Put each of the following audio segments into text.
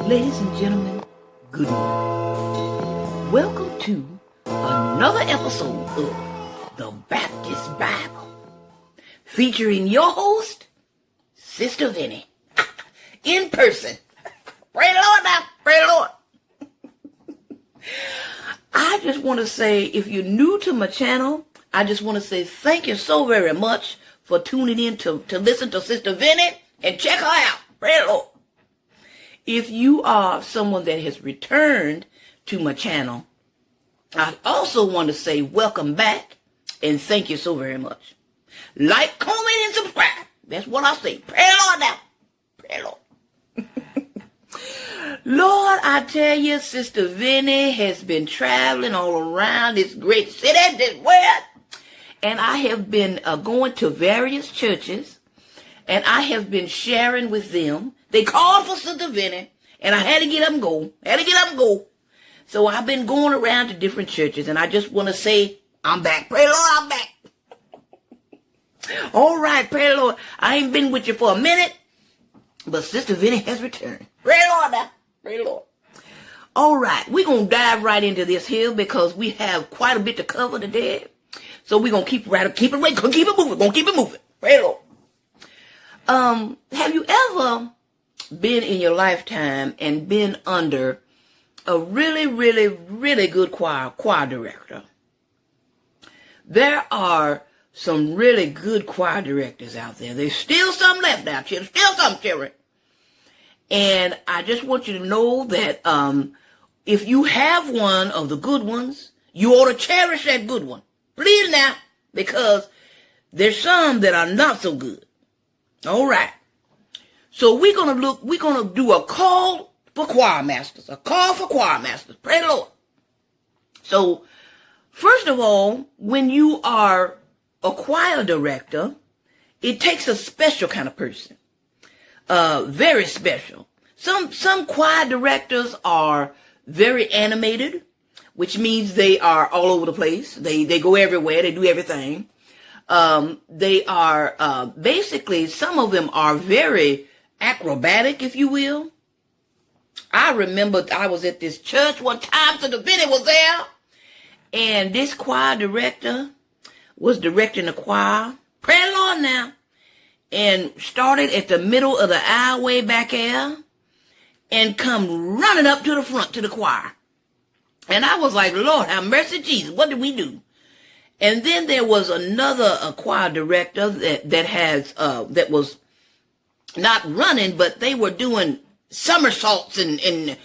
Ladies and gentlemen, good morning. Welcome to another episode of The Baptist Bible, featuring your host, Sister Vinny, in person. Pray the Lord now, pray the Lord. I just want to say, if you're new to my channel, I just want to say thank you so very much for tuning in to listen to Sister Vinny and check her out. Pray the Lord. If you are someone that has returned to my channel, I also want to say welcome back and thank you so very much. Like, comment, and subscribe. That's what I say. Pray the Lord now. Pray the Lord. Lord, I tell you, Sister Vinny has been traveling all around this great city, this world. And I have been going to various churches, and I have been sharing with them. They called for Sister Vinny, and I had to get up and go. So I've been going around to different churches, and I just want to say, I'm back. Pray the Lord, I'm back. All right, pray the Lord. I ain't been with you for a minute, but Sister Vinny has returned. Pray the Lord now. Pray the Lord. All right, we're going to dive right into this here because we have quite a bit to cover today. So we're going to keep it moving. Pray the Lord. Have you ever been in your lifetime and been under a really good choir director? There are some really good choir directors out there. There's still some left out here. Still some, children. And I just want you to know that if you have one of the good ones, you ought to cherish that good one. Please now, because there's some that are not so good. All right. So we're gonna do a call for choir masters. Pray the Lord. So, first of all, when you are a choir director, it takes a special kind of person. Very special. Some choir directors are very animated, which means they are all over the place. They go everywhere. They do everything. They are basically, some of them are very acrobatic, if you will. I remember I was at this church one time, so the Vinny was there, and this choir director was directing the choir. Pray the Lord now. And started at the middle of the aisle way back there and come running up to the front to the choir. And I was like, Lord, have mercy, Jesus. What did we do? And then there was another choir director that was not running, but they were doing somersaults and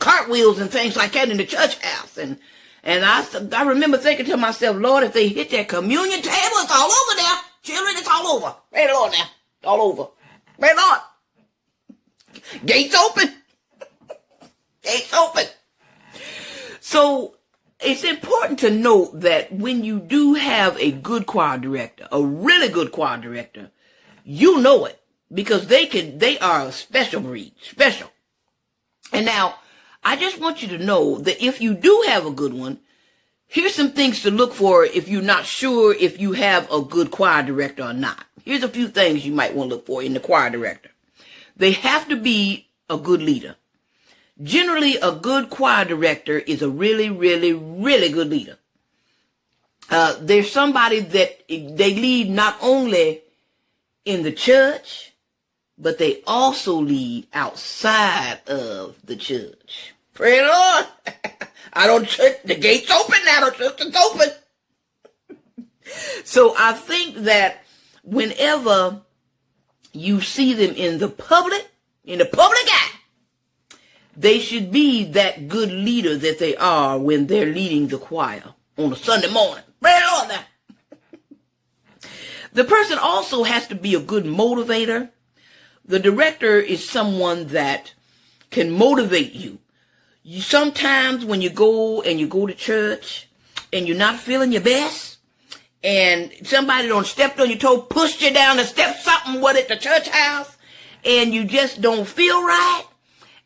cartwheels and things like that in the church house. And I remember thinking to myself, Lord, if they hit that communion table, it's all over there. Children, it's all over. Pray the Lord now. All over. Pray the Lord. Gates open. Gates open. So it's important to note that when you do have a good choir director, a really good choir director, you know it because they are a special breed, special. And now I just want you to know that if you do have a good one, here's some things to look for if you're not sure if you have a good choir director or not. Here's a few things you might want to look for in the choir director. They have to be a good leader. Generally, a good choir director is a really good leader. There's somebody that they lead not only in the church, but they also lead outside of the church. Pray the Lord. I don't church, the gate's open now, the church is open. So I think that whenever you see them in the public eye, they should be that good leader that they are when they're leading the choir on a Sunday morning. Pray the Lord now. The person also has to be a good motivator. The director is someone that can motivate you. Sometimes when you go to church and you're not feeling your best and somebody done stepped on your toe, pushed you down the steps, something with at the church house, and you just don't feel right,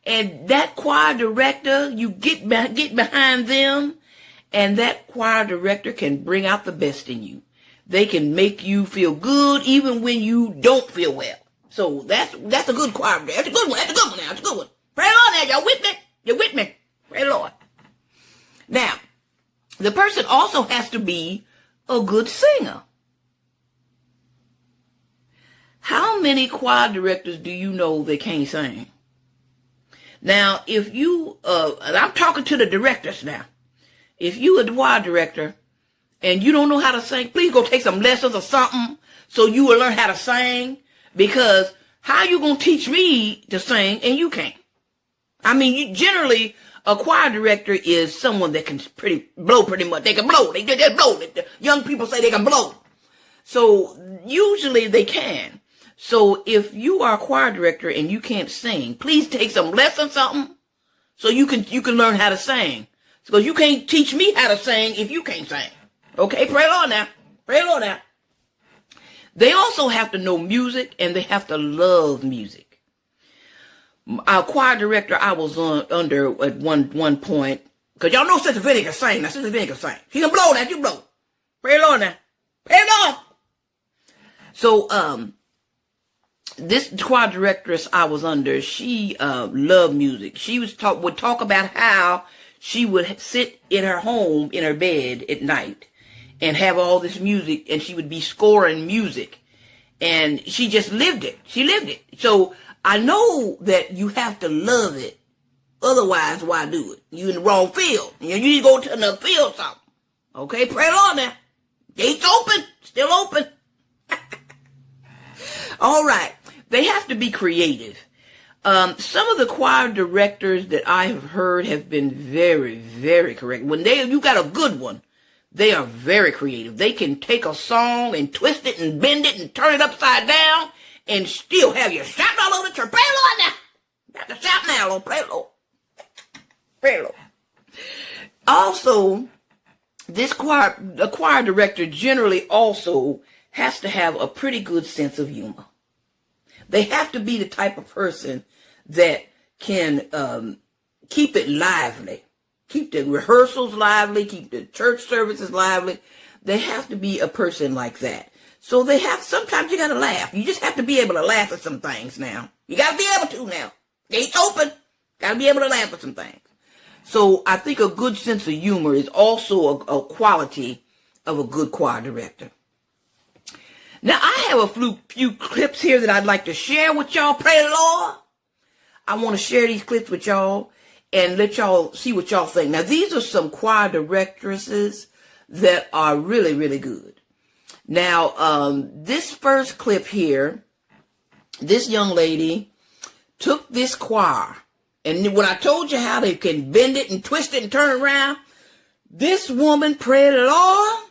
and that choir director, you get behind them, and that choir director can bring out the best in you. They can make you feel good even when you don't feel well. So that's a good choir director. That's a good one. That's a good one now. That's a good one. Pray the Lord now. Y'all with me? You with me? Praise the Lord. Now, the person also has to be a good singer. How many choir directors do you know that can't sing? Now, if you, and I'm talking to the directors now. If you a choir director and you don't know how to sing, please go take some lessons or something so you will learn how to sing. Because how you gonna teach me to sing and you can't? I mean, generally, a choir director is someone that can blow pretty much. They can blow. They just blow. Young people say they can blow. So usually they can. So if you are a choir director and you can't sing, please take some lessons, something, so you can learn how to sing. Because you can't teach me how to sing if you can't sing. Okay, pray the Lord now. Pray the Lord now. They also have to know music and they have to love music. Our choir director I was under at one point, because y'all know Sister Vinny can sing. Now Sister Vinny can sing. She can blow now. You blow. Pray the Lord now. Pray the Lord. So this choir directress I was under, she loved music. She would talk about how she would sit in her home, in her bed at night, and have all this music, and she would be scoring music. And she just lived it. She lived it. So I know that you have to love it. Otherwise, why do it? You in the wrong field. You need to go to another field or something. Okay, pray the Lord now. Gates open. Still open. All right. They have to be creative. Some of the choir directors that I have heard have been very, very correct. When you got a good one, they are very creative. They can take a song and twist it and bend it and turn it upside down and still have you shouting all over the church. Pray the Lord now. Got to shout now, Lord. Pray the Lord. Pray the Lord. Also, the choir director generally also has to have a pretty good sense of humor. They have to be the type of person that can keep it lively, keep the rehearsals lively, keep the church services lively. They have to be a person like that. So sometimes you got to laugh. You just have to be able to laugh at some things now. You got to be able to now. Gates open. Got to be able to laugh at some things. So I think a good sense of humor is also a quality of a good choir director. Now, I have a few clips here that I'd like to share with y'all. Pray the Lord. I want to share these clips with y'all and let y'all see what y'all think. Now, these are some choir directresses that are really, really good. Now, this first clip here, this young lady took this choir. And when I told you how they can bend it and twist it and turn it around, this woman, pray the Lord,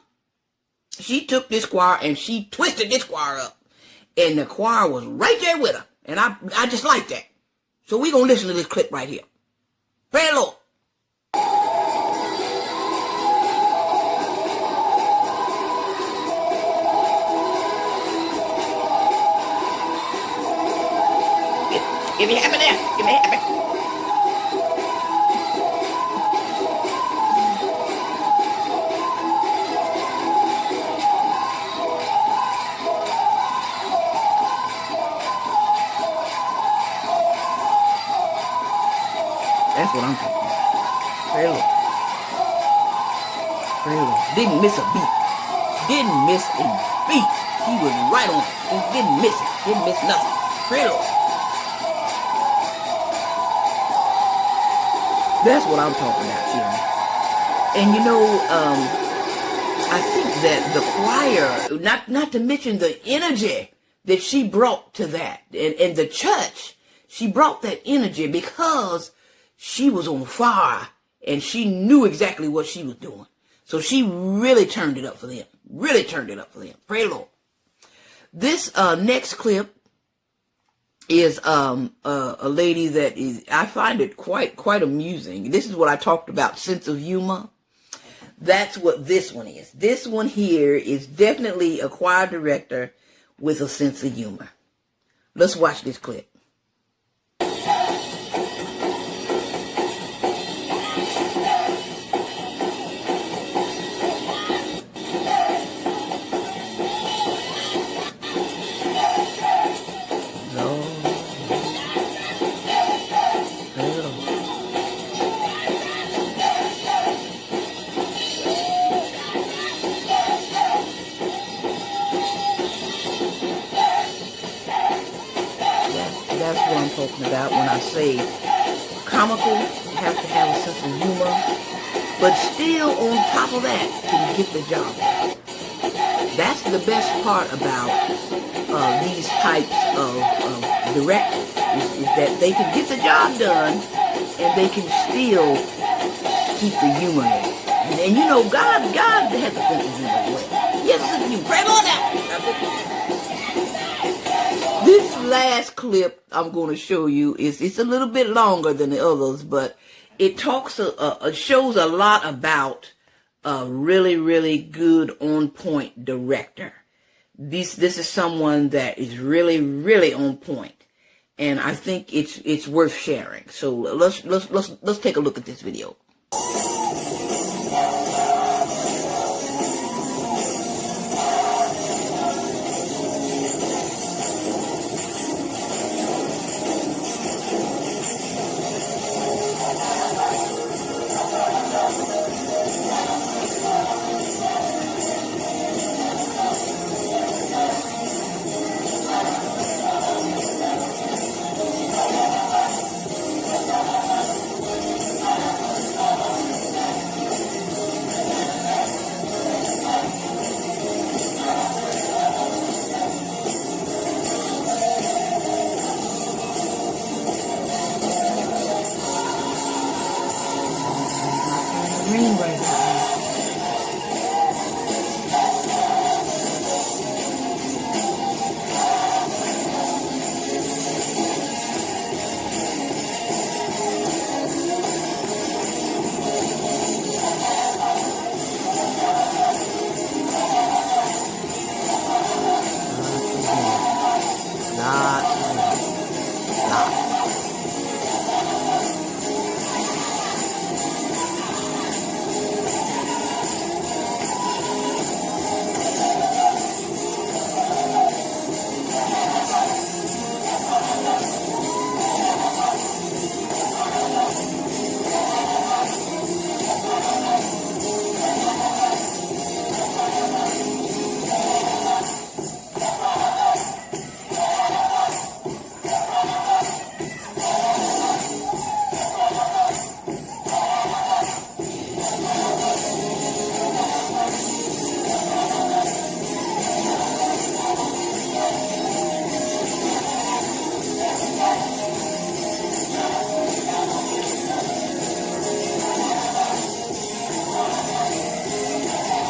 she took this choir and she twisted this choir up. And the choir was right there with her. And I just like that. So we're going to listen to this clip right here. Pray the Lord. If you happy there, give me happy. That's what I'm talking about. Pray the Lord. Pray the Lord. Didn't miss a beat. Didn't miss a beat. He was right on it. Just didn't miss it. Didn't miss nothing. Pray the Lord. That's what I'm talking about, children. And you know, I think that the choir, not to mention the energy that she brought to that, and the church, she brought that energy because she was on fire and she knew exactly what she was doing. So she really turned it up for them. Really turned it up for them. Pray the Lord. This next clip is a lady that is, I find it quite amusing. This is what I talked about, sense of humor. That's what this one is. This one here is definitely a choir director with a sense of humor. Let's watch this clip. about when I say comical, have to have a sense of humor, but still on top of that can get the job done. That's the best part about these types of directors, is that they can get the job done and they can still keep the humor in. And you know, God has a sense of humor as well. Yes, you pray on that. This last clip I'm going to show you it's a little bit longer than the others, but it shows a lot about a really, really good on point director. This is someone that is really, really on point, and I think it's worth sharing. So let's take a look at this video.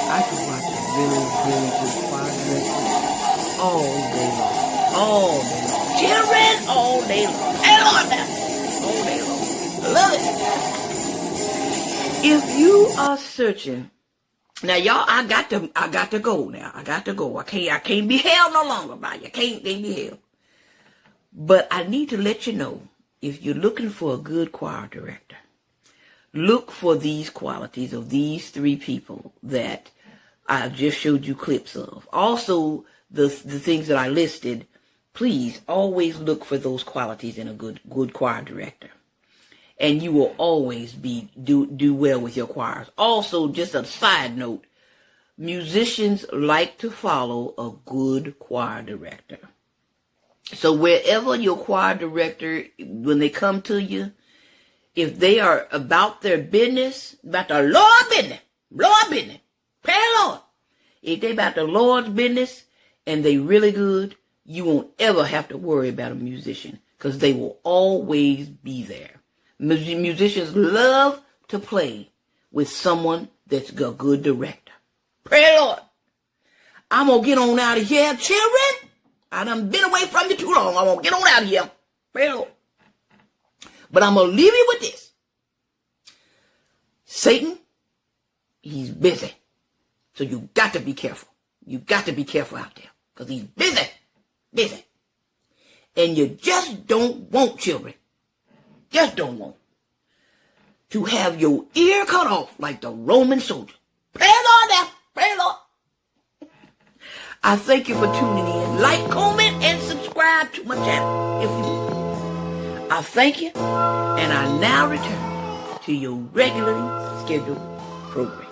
I could watch a really, really good choir director all day long. All day long. Children, all day long. Hang on now. All day long. I love it. If you are searching, now y'all, I got to go now. I got to go. I can't be held no longer by you. I can't be held. But I need to let you know, if you're looking for a good choir director, look for these qualities of these three people that I just showed you clips of. Also, the things that I listed, please always look for those qualities in a good choir director. And you will always do well with your choirs. Also, just a side note, musicians like to follow a good choir director. So wherever your choir director, when they come to you, if they are about their business, about the Lord's business, pray the Lord. If they about the Lord's business and they really good, you won't ever have to worry about a musician, because they will always be there. Musicians love to play with someone that's a good director. Pray the Lord. I'm going to get on out of here, children. I done been away from you too long. I'm going to get on out of here. Pray the Lord. But I'm going to leave you with this. Satan, he's busy. So you got to be careful. You got to be careful out there, because he's busy. And you just don't want, children, just don't want to have your ear cut off like the Roman soldier. Pray the Lord now. Pray the Lord. I thank you for tuning in. Like, comment, and subscribe to my channel if you will. I thank you, and I now return to your regularly scheduled program.